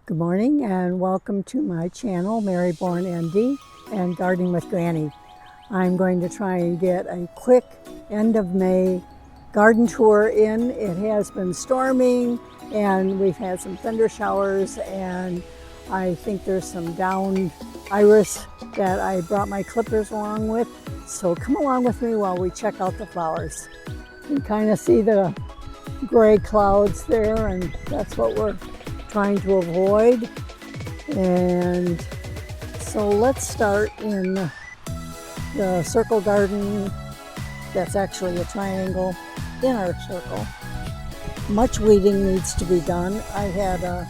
Good morning and welcome to my channel, Maryborn ND and Gardening with Granny. I'm going to try and get a quick end of May garden tour in. It has been storming and we've had some thunder showers, and I think there's some downed iris that I brought my clippers along with. So come along with me while we check out the flowers. You can kind of see the gray clouds there, and that's what we're trying to avoid. And so let's start in the circle garden. That's actually a triangle in our circle. Much weeding needs to be done. I had a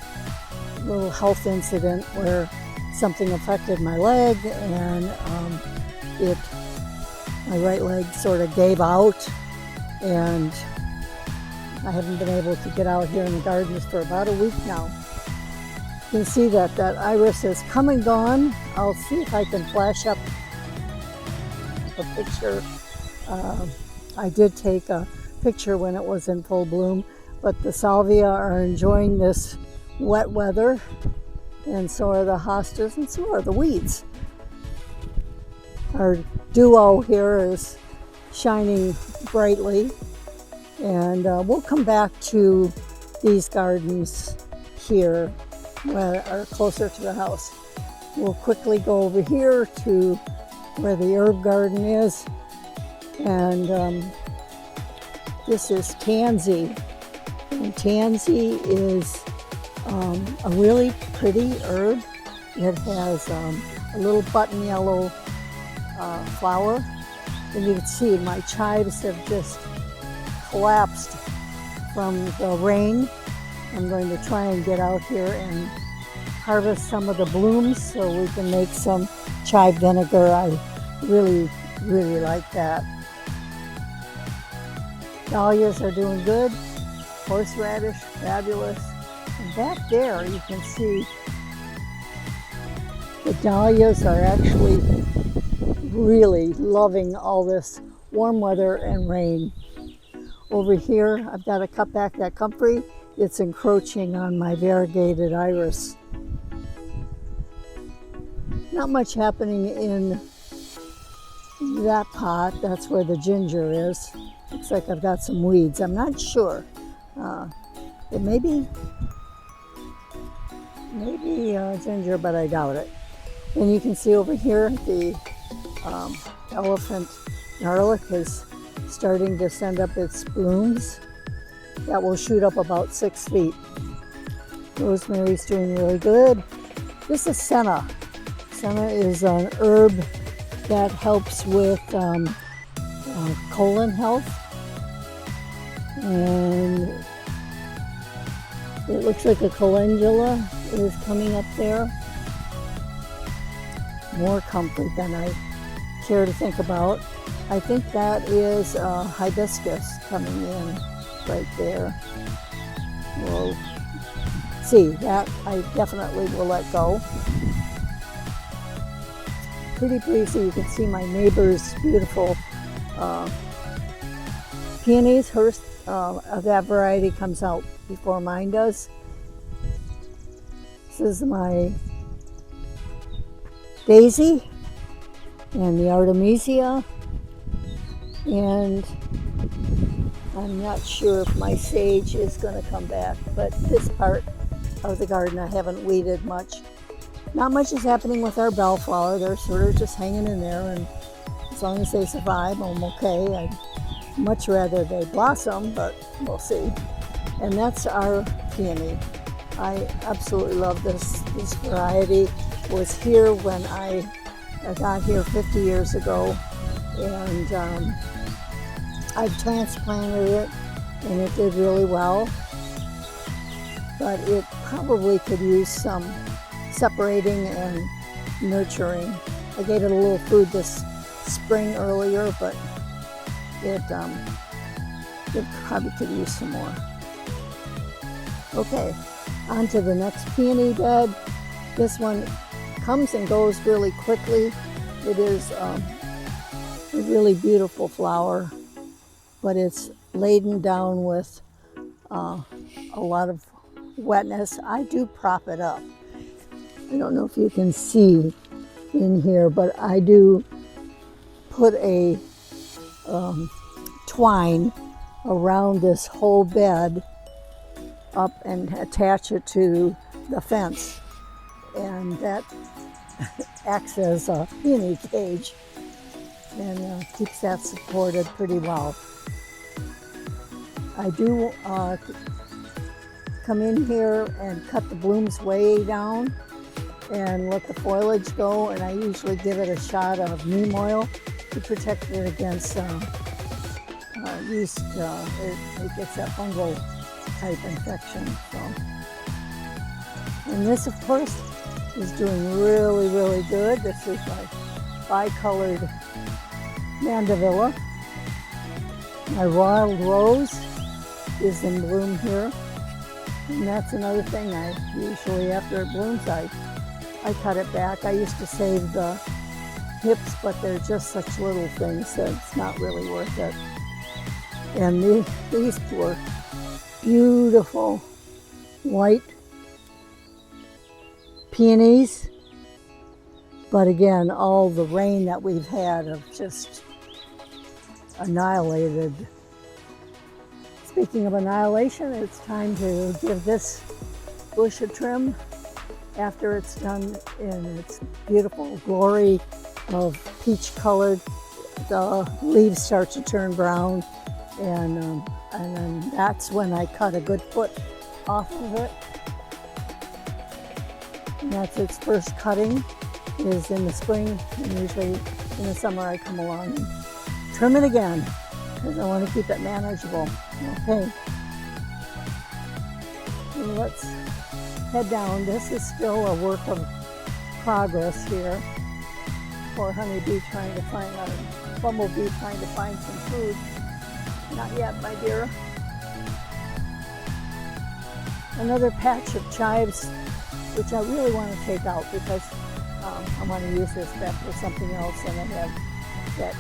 little health incident where something affected my leg, and my right leg sort of gave out, and I haven't been able to get out here in the gardens for about a week now. You can see that iris has come and gone. I'll see if I can flash up a picture. I did take a picture when it was in full bloom, but the salvia are enjoying this wet weather, and so are the hostas, and so are the weeds. Our duo here is shining brightly. And we'll come back to these gardens here that are closer to the house. We'll quickly go over here to where the herb garden is. And this is tansy. And tansy is a really pretty herb. It has a little button yellow flower. And you can see my chives have just collapsed from the rain. I'm going to try and get out here and harvest some of the blooms so we can make some chive vinegar. I really like that. Dahlias are doing good. Horseradish, fabulous. And back there you can see the dahlias are actually really loving all this warm weather and rain. Over here, I've got to cut back that comfrey. It's encroaching on my variegated iris. Not much happening in that pot. That's where the ginger is. Looks like I've got some weeds. I'm not sure. It may be ginger, but I doubt it. And you can see over here the elephant garlic is starting to send up its blooms. That will shoot up about 6 feet. Rosemary's doing really good. This is senna. Senna is an herb that helps with colon health. And it looks like a calendula is coming up there. More comfort than I care to think about. I think that is hibiscus coming in right there. We'll see. That I definitely will let go. Pretty breezy. You can see my neighbor's beautiful peonies. Hers of that variety comes out before mine does. This is my daisy and the artemisia. And I'm not sure if my sage is going to come back, but this part of the garden I haven't weeded much. Not much is happening with our bellflower. They're sort of just hanging in there, and as long as they survive, I'm okay. I'd much rather they blossom, but we'll see. And that's our peony. I absolutely love this variety. It was here when I got here 50 years ago, and I've transplanted it, and it did really well, but it probably could use some separating and nurturing. I gave it a little food this spring earlier, but it probably could use some more. Okay, on to the next peony bed. This one comes and goes really quickly. It is a really beautiful flower, but it's laden down with a lot of wetness, I do prop it up. I don't know if you can see in here, but I do put a twine around this whole bed up and attach it to the fence, and that acts as a peony cage and keeps that supported pretty well. I do come in here and cut the blooms way down and let the foliage go, and I usually give it a shot of neem oil to protect it against yeast. It gets that fungal type infection. So, and this, of course, is doing really, really good. This is my bicolored mandevilla. My wild rose is in bloom here, and that's another thing. I usually, after it blooms, I cut it back. I used to save the hips, but they're just such little things that it's not really worth it. And these were beautiful white peonies, but again, all the rain that we've had have just annihilated. Speaking of annihilation, it's time to give this bush a trim after it's done in its beautiful glory of peach colored. The leaves start to turn brown, and then that's when I cut a good foot off of it. And that's its first cutting, is in the spring, and usually in the summer I come along and trim it again because I want to keep it manageable. Okay, so let's head down. This is still a work of progress here. Poor honeybee trying to find a bumblebee trying to find some food. Not yet, my dear. Another patch of chives, which I really want to take out because I want to use this back for something else, and I have that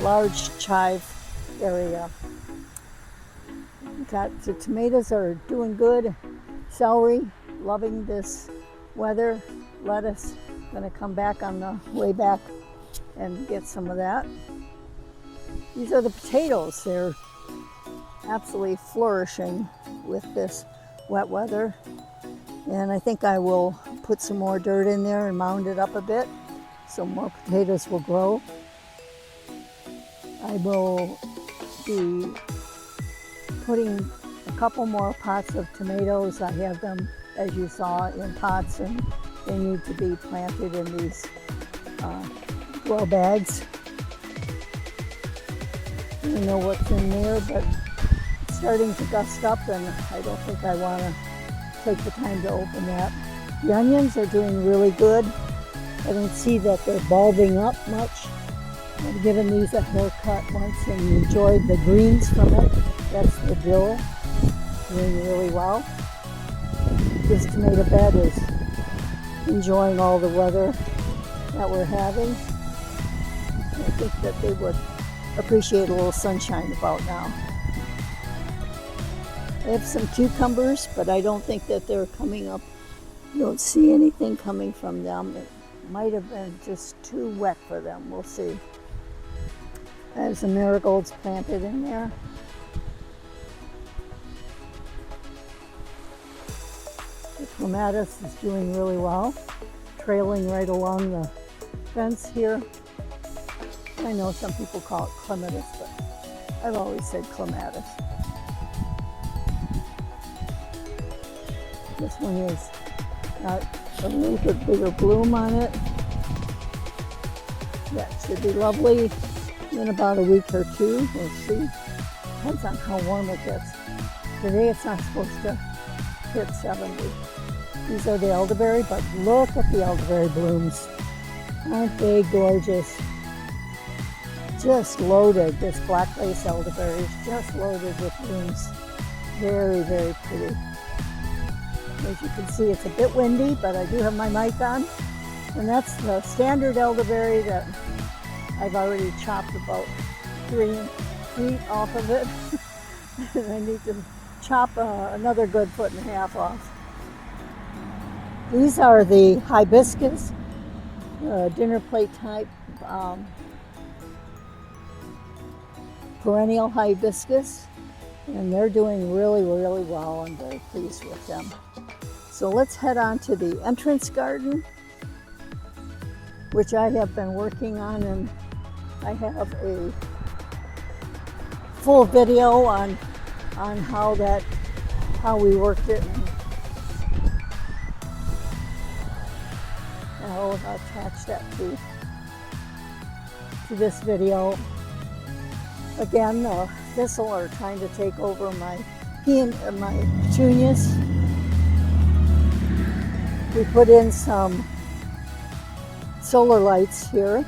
large chive area. Got the tomatoes are doing good. Celery, loving this weather. Lettuce, gonna come back on the way back and get some of that. These are the potatoes. They're absolutely flourishing with this wet weather. And I think I will put some more dirt in there and mound it up a bit so more potatoes will grow. I will be putting a couple more pots of tomatoes. I have them, as you saw, in pots, and they need to be planted in these grow bags. I don't know what's in there, but it's starting to gust up, and I don't think I want to take the time to open that. The onions are doing really good. I don't see that they're bulbing up much. I've given these a haircut once and enjoyed the greens from it. That's the dill, doing really well. This tomato bed is enjoying all the weather that we're having. I think that they would appreciate a little sunshine about now. I have some cucumbers, but I don't think that they're coming up. You don't see anything coming from them. It might have been just too wet for them. We'll see. I have some marigolds planted in there. The clematis is doing really well, trailing right along the fence here. I know some people call it clematis, but I've always said clematis. This one has got a little bit bigger bloom on it. That should be lovely in about a week or two. We'll see. Depends on how warm it gets. Today it's not supposed to hit 70. These are the elderberry, but look at the elderberry blooms. Aren't they gorgeous? Just loaded. This black lace elderberry is just loaded with blooms. Very, very pretty. As you can see, it's a bit windy, but I do have my mic on. And that's the standard elderberry that I've already chopped about 3 feet off of it. And I need to chop another good 1.5 foot off. These are the hibiscus, dinner plate type perennial hibiscus, and they're doing really, really well. I'm very pleased with them. So let's head on to the entrance garden, which I have been working on, and I have a full video on how we worked it. And I'll attach that to this video. Again, the thistle are trying to take over my petunias. We put in some solar lights here,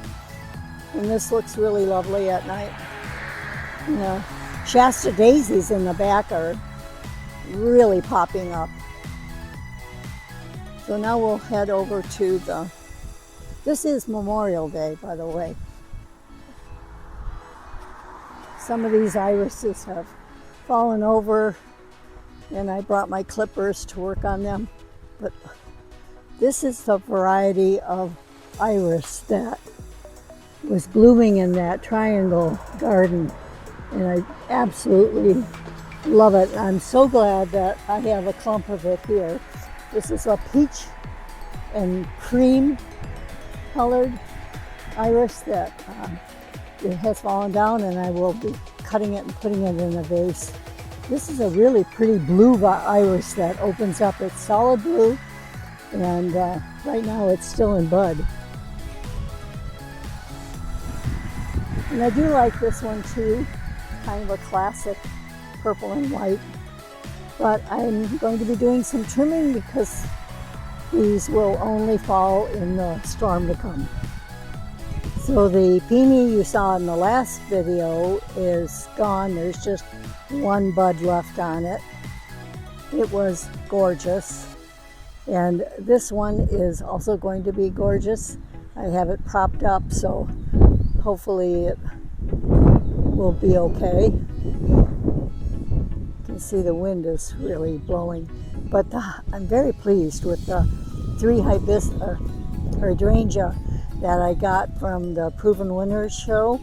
and this looks really lovely at night. You know, Shasta daisies in the back are really popping up. So now we'll head over to this is Memorial Day, by the way. Some of these irises have fallen over, and I brought my clippers to work on them. But this is the variety of iris that was blooming in that triangle garden, and I absolutely love it. I'm so glad that I have a clump of it here. This is a peach and cream colored iris that it has fallen down, and I will be cutting it and putting it in a vase. This is a really pretty blue iris that opens up. It's solid blue, and right now it's still in bud. And I do like this one too, kind of a classic purple and white. But I'm going to be doing some trimming because these will only fall in the storm to come. So the peony you saw in the last video is gone. There's just one bud left on it. It was gorgeous. And this one is also going to be gorgeous. I have it propped up, so hopefully it will be okay. You can see the wind is really blowing. But I'm very pleased with the 3 hydrangea that I got from the Proven Winners show.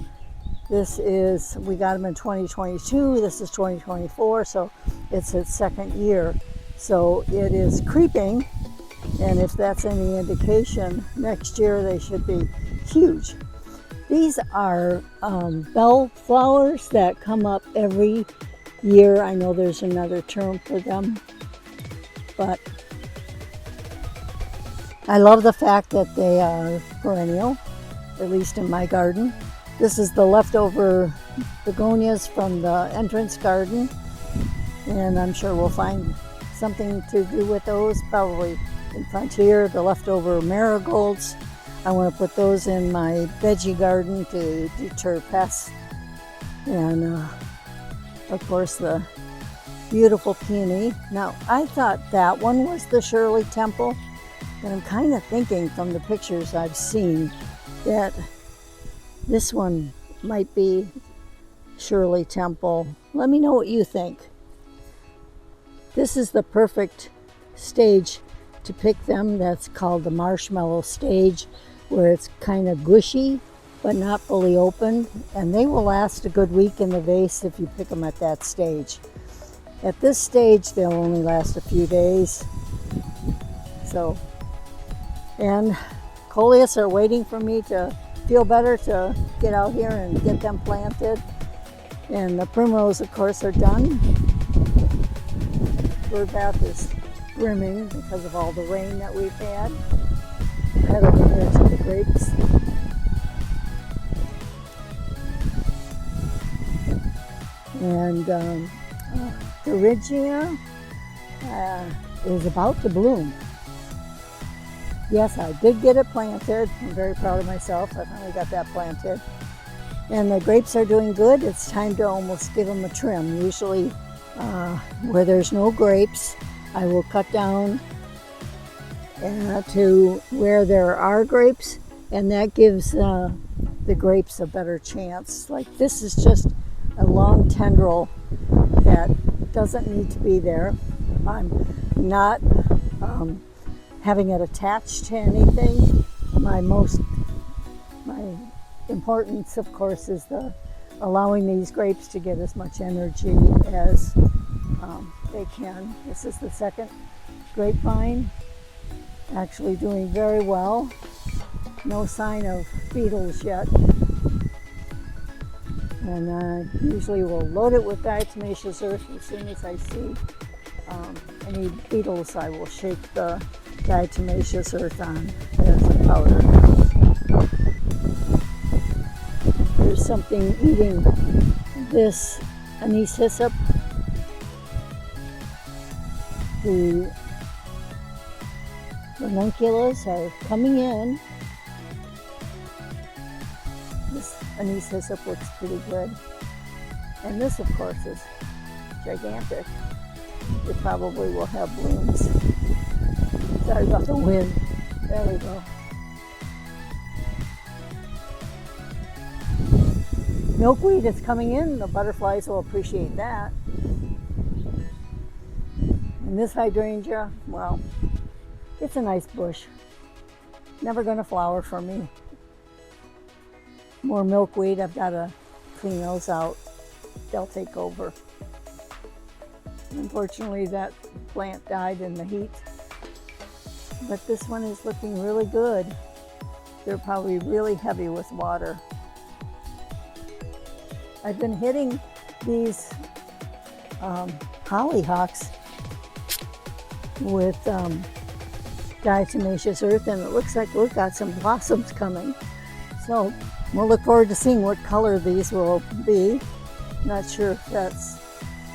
We got them in 2022, this is 2024, so it's its second year. So it is creeping, and if that's any indication, next year they should be huge. These are bell flowers that come up every year. I know there's another term for them, but I love the fact that they are perennial, at least in my garden. This is the leftover begonias from the entrance garden, and I'm sure we'll find something to do with those, probably in front here. The leftover marigolds, I want to put those in my veggie garden to deter pests. And of course the beautiful peony. Now I thought that one was the Shirley Temple, but I'm kind of thinking from the pictures I've seen that this one might be Shirley Temple. Let me know what you think. This is the perfect stage to pick them. That's called the marshmallow stage, where it's kind of gushy but not fully open, and they will last a good week in the vase if you pick them at that stage. At this stage they'll only last a few days. So, and coleus are waiting for me to feel better to get out here and get them planted. And the primrose, of course, are done. Bird bath is brimming because of all the rain that we've had. Head over here to the grapes. And Thuringia is about to bloom. Yes, I did get it planted. I'm very proud of myself. I finally got that planted. And the grapes are doing good. It's time to almost give them a trim. Usually where there's no grapes, I will cut down to where there are grapes, and that gives the grapes a better chance. Like this is just a long tendril that doesn't need to be there. I'm not having it attached to anything. My importance, of course, is allowing these grapes to get as much energy as they can. This is the second grapevine, actually doing very well. No sign of beetles yet. And I usually will load it with diatomaceous earth as soon as I see any beetles. I will shake the diatomaceous earth on as a powder. There's something eating this anise hyssop. The ranunculus are coming in. This anise hyssop looks pretty good. And this, of course, is gigantic. It probably will have blooms. Sorry about the wind. There we go. Milkweed is coming in. The butterflies will appreciate that. And this hydrangea, well, it's a nice bush. Never going to flower for me. More milkweed. I've got to clean those out. They'll take over. Unfortunately, that plant died in the heat. But this one is looking really good. They're probably really heavy with water. I've been hitting these hollyhocks with diatomaceous earth, and it looks like we've got some blossoms coming. So we'll look forward to seeing what color these will be. Not sure if that's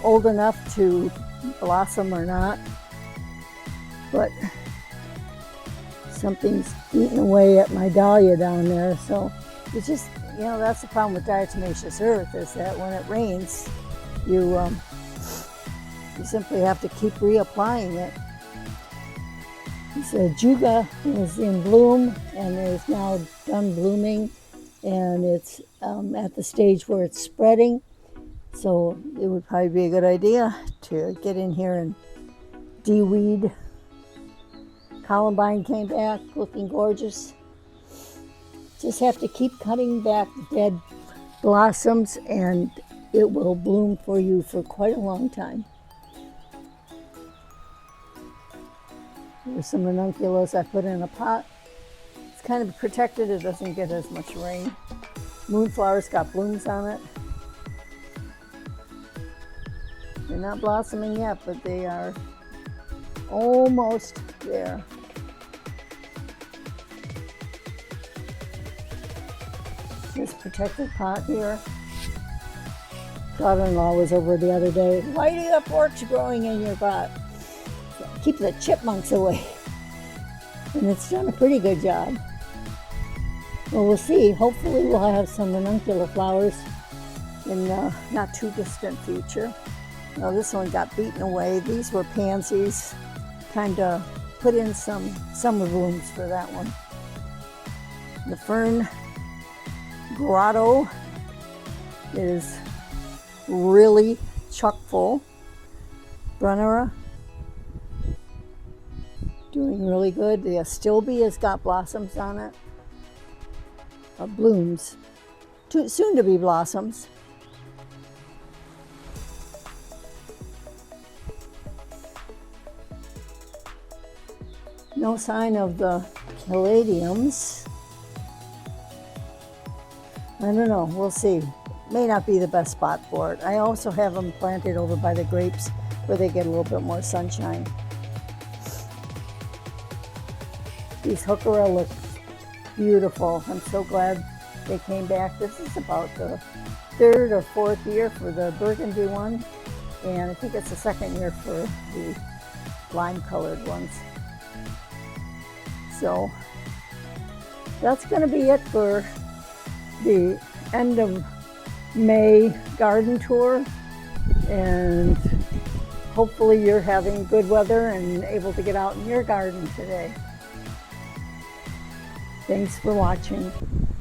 old enough to blossom or not, but something's eating away at my dahlia down there. So it's just, you know, that's the problem with diatomaceous earth, is that when it rains, you simply have to keep reapplying it. So juga is in bloom and is now done blooming, and it's at the stage where it's spreading. So it would probably be a good idea to get in here and de-weed. Columbine came back looking gorgeous. Just have to keep cutting back dead blossoms and it will bloom for you for quite a long time. There's some ranunculus I put in a pot. It's kind of protected, it doesn't get as much rain. Moonflower's got blooms on it. They're not blossoming yet, but they are almost there. This protected pot here. Daughter-in-law was over the other day. Why do you have orchids growing in your pot? Keep the chipmunks away. And it's done a pretty good job. Well, we'll see. Hopefully we'll have some ranunculus flowers in the not too distant future. Now this one got beaten away. These were pansies. Kind of put in some summer blooms for that one. The fern grotto is really chock full. Brunnera doing really good. The astilbe has got blossoms on it. Blooms. Soon to be blossoms. No sign of the caladiums. I don't know, we'll see. May not be the best spot for it. I also have them planted over by the grapes where they get a little bit more sunshine. These heuchera look beautiful. I'm so glad they came back. This is about the third or fourth year for the burgundy one, and I think it's the second year for the lime-colored ones. So that's going to be it for the end of May garden tour, and hopefully you're having good weather and able to get out in your garden today. Thanks for watching.